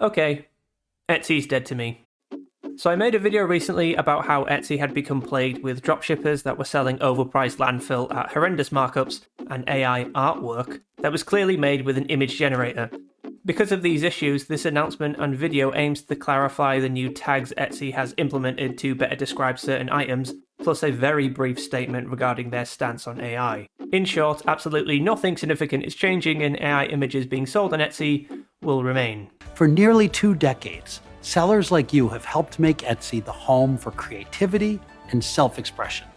Okay, Etsy's dead to me. So I made a video recently about how Etsy had become plagued with dropshippers that were selling overpriced landfill at horrendous markups and AI artwork that was clearly made with an image generator. Because of these issues, this announcement and video aims to clarify the new tags Etsy has implemented to better describe certain items, plus a very brief statement regarding their stance on AI. In short, absolutely nothing significant is changing, and AI images being sold on Etsy will remain. For nearly 2 decades, sellers like you have helped make Etsy the home for creativity and self-expression.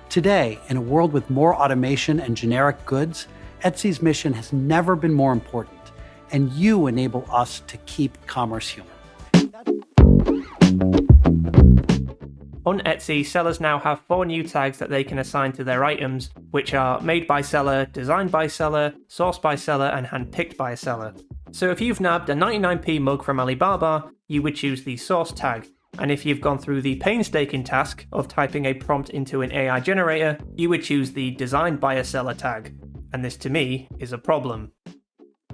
Today, in a world with more automation and generic goods, Etsy's mission has never been more important, and you enable us to keep commerce human. On Etsy, sellers now have 4 new tags that they can assign to their items, which are made by seller, designed by seller, sourced by seller, and handpicked by a seller. So if you've nabbed a 99p mug from Alibaba, you would choose the source tag. And if you've gone through the painstaking task of typing a prompt into an AI generator, you would choose the designed by a seller tag. And this to me is a problem.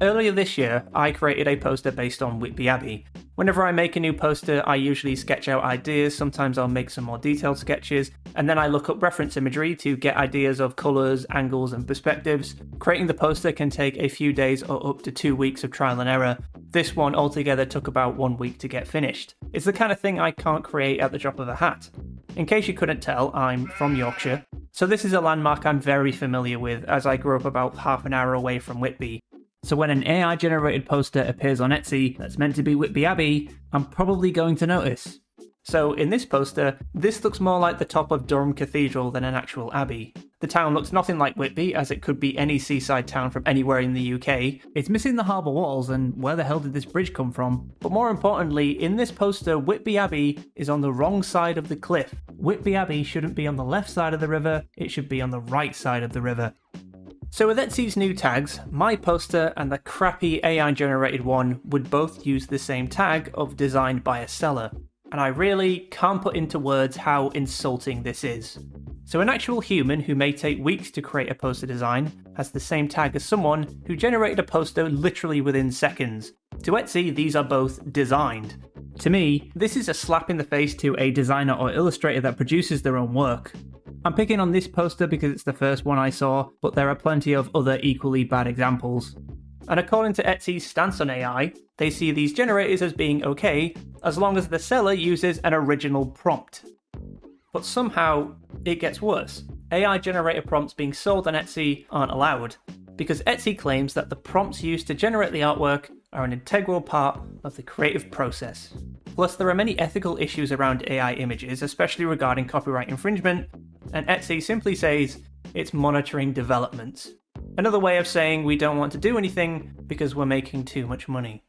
Earlier this year, I created a poster based on Whitby Abbey. Whenever I make a new poster, I usually sketch out ideas, sometimes I'll make some more detailed sketches, and then I look up reference imagery to get ideas of colours, angles, and perspectives. Creating the poster can take a few days or up to 2 weeks of trial and error. This one altogether took about 1 week to get finished. It's the kind of thing I can't create at the drop of a hat. In case you couldn't tell, I'm from Yorkshire, so this is a landmark I'm very familiar with as I grew up about half an hour away from Whitby. So when an AI-generated poster appears on Etsy that's meant to be Whitby Abbey, I'm probably going to notice. So in this poster, this looks more like the top of Durham Cathedral than an actual abbey. The town looks nothing like Whitby, as it could be any seaside town from anywhere in the UK. It's missing the harbour walls, and where the hell did this bridge come from? But more importantly, in this poster, Whitby Abbey is on the wrong side of the cliff. Whitby Abbey shouldn't be on the left side of the river, it should be on the right side of the river. So with Etsy's new tags, my poster and the crappy AI-generated one would both use the same tag of designed by a seller. And I really can't put into words how insulting this is. So an actual human who may take weeks to create a poster design has the same tag as someone who generated a poster literally within seconds. To Etsy, these are both designed. To me, this is a slap in the face to a designer or illustrator that produces their own work. I'm picking on this poster because it's the first one I saw, but there are plenty of other equally bad examples. And according to Etsy's stance on AI, they see these generators as being okay as long as the seller uses an original prompt. But somehow, it gets worse. AI generated prompts being sold on Etsy aren't allowed, because Etsy claims that the prompts used to generate the artwork are an integral part of the creative process. Plus, there are many ethical issues around AI images, especially regarding copyright infringement, and Etsy simply says it's monitoring developments. Another way of saying we don't want to do anything because we're making too much money.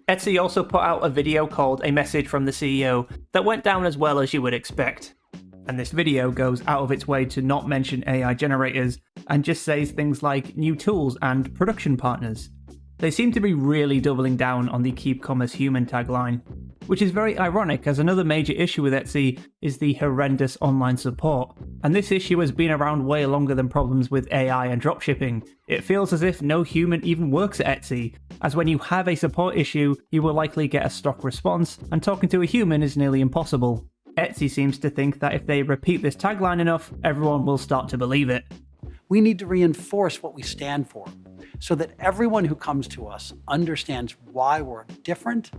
Etsy also put out a video called A Message from the CEO that went down as well as you would expect. And this video goes out of its way to not mention AI generators and just says things like new tools and production partners. They seem to be really doubling down on the Keep Commerce Human tagline, which is very ironic as another major issue with Etsy is the horrendous online support. And this issue has been around way longer than problems with AI and dropshipping. It feels as if no human even works at Etsy, as when you have a support issue, you will likely get a stock response, and talking to a human is nearly impossible. Etsy seems to think that if they repeat this tagline enough, everyone will start to believe it. We need to reinforce what we stand for, so that everyone who comes to us understands why we're different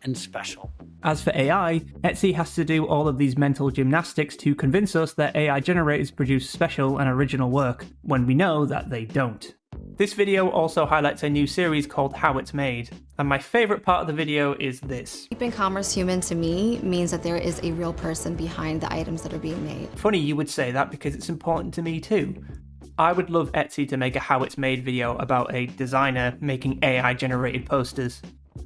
and special. As for AI, Etsy has to do all of these mental gymnastics to convince us that AI generators produce special and original work, when we know that they don't. This video also highlights a new series called How It's Made, and my favourite part of the video is this. Keeping commerce human to me means that there is a real person behind the items that are being made. Funny you would say that because it's important to me too. I would love Etsy to make a How It's Made video about a designer making AI generated posters.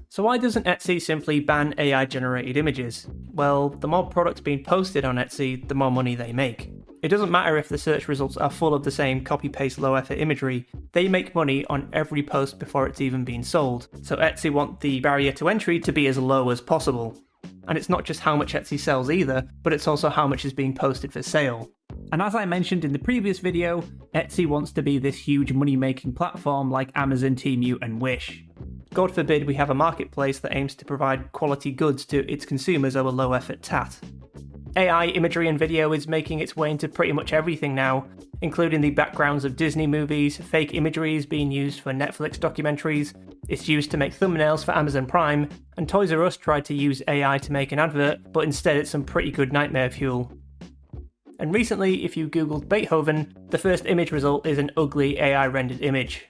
So why doesn't Etsy simply ban AI generated images? Well, the more products being posted on Etsy, the more money they make. It doesn't matter if the search results are full of the same copy-paste low-effort imagery, they make money on every post before it's even been sold, so Etsy want the barrier to entry to be as low as possible. And it's not just how much Etsy sells either, but it's also how much is being posted for sale. And as I mentioned in the previous video, Etsy wants to be this huge money-making platform like Amazon, Temu, and Wish. God forbid we have a marketplace that aims to provide quality goods to its consumers over low-effort tat. AI imagery and video is making its way into pretty much everything now, including the backgrounds of Disney movies, fake imagery is being used for Netflix documentaries, it's used to make thumbnails for Amazon Prime, and Toys R Us tried to use AI to make an advert, but instead it's some pretty good nightmare fuel. And recently, if you googled Beethoven, the first image result is an ugly AI-rendered image.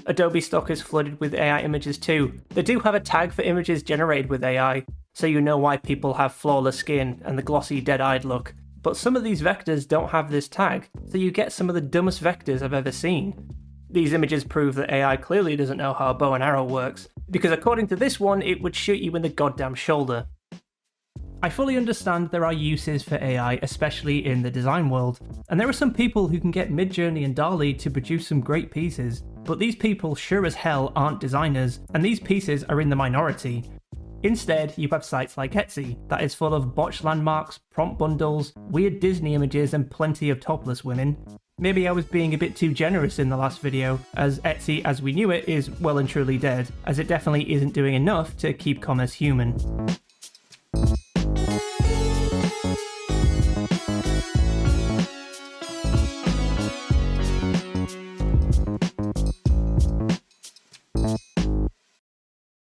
Adobe stock is flooded with AI images too. They do have a tag for images generated with AI, so you know why people have flawless skin and the glossy dead-eyed look. But some of these vectors don't have this tag, so you get some of the dumbest vectors I've ever seen. These images prove that AI clearly doesn't know how a bow and arrow works, because according to this one, it would shoot you in the goddamn shoulder. I fully understand there are uses for AI, especially in the design world, and there are some people who can get Midjourney and DALL-E to produce some great pieces, but these people sure as hell aren't designers, and these pieces are in the minority. Instead, you have sites like Etsy, that is full of botched landmarks, prompt bundles, weird Disney images, and plenty of topless women. Maybe I was being a bit too generous in the last video, as Etsy as we knew it is well and truly dead, as it definitely isn't doing enough to keep commerce human.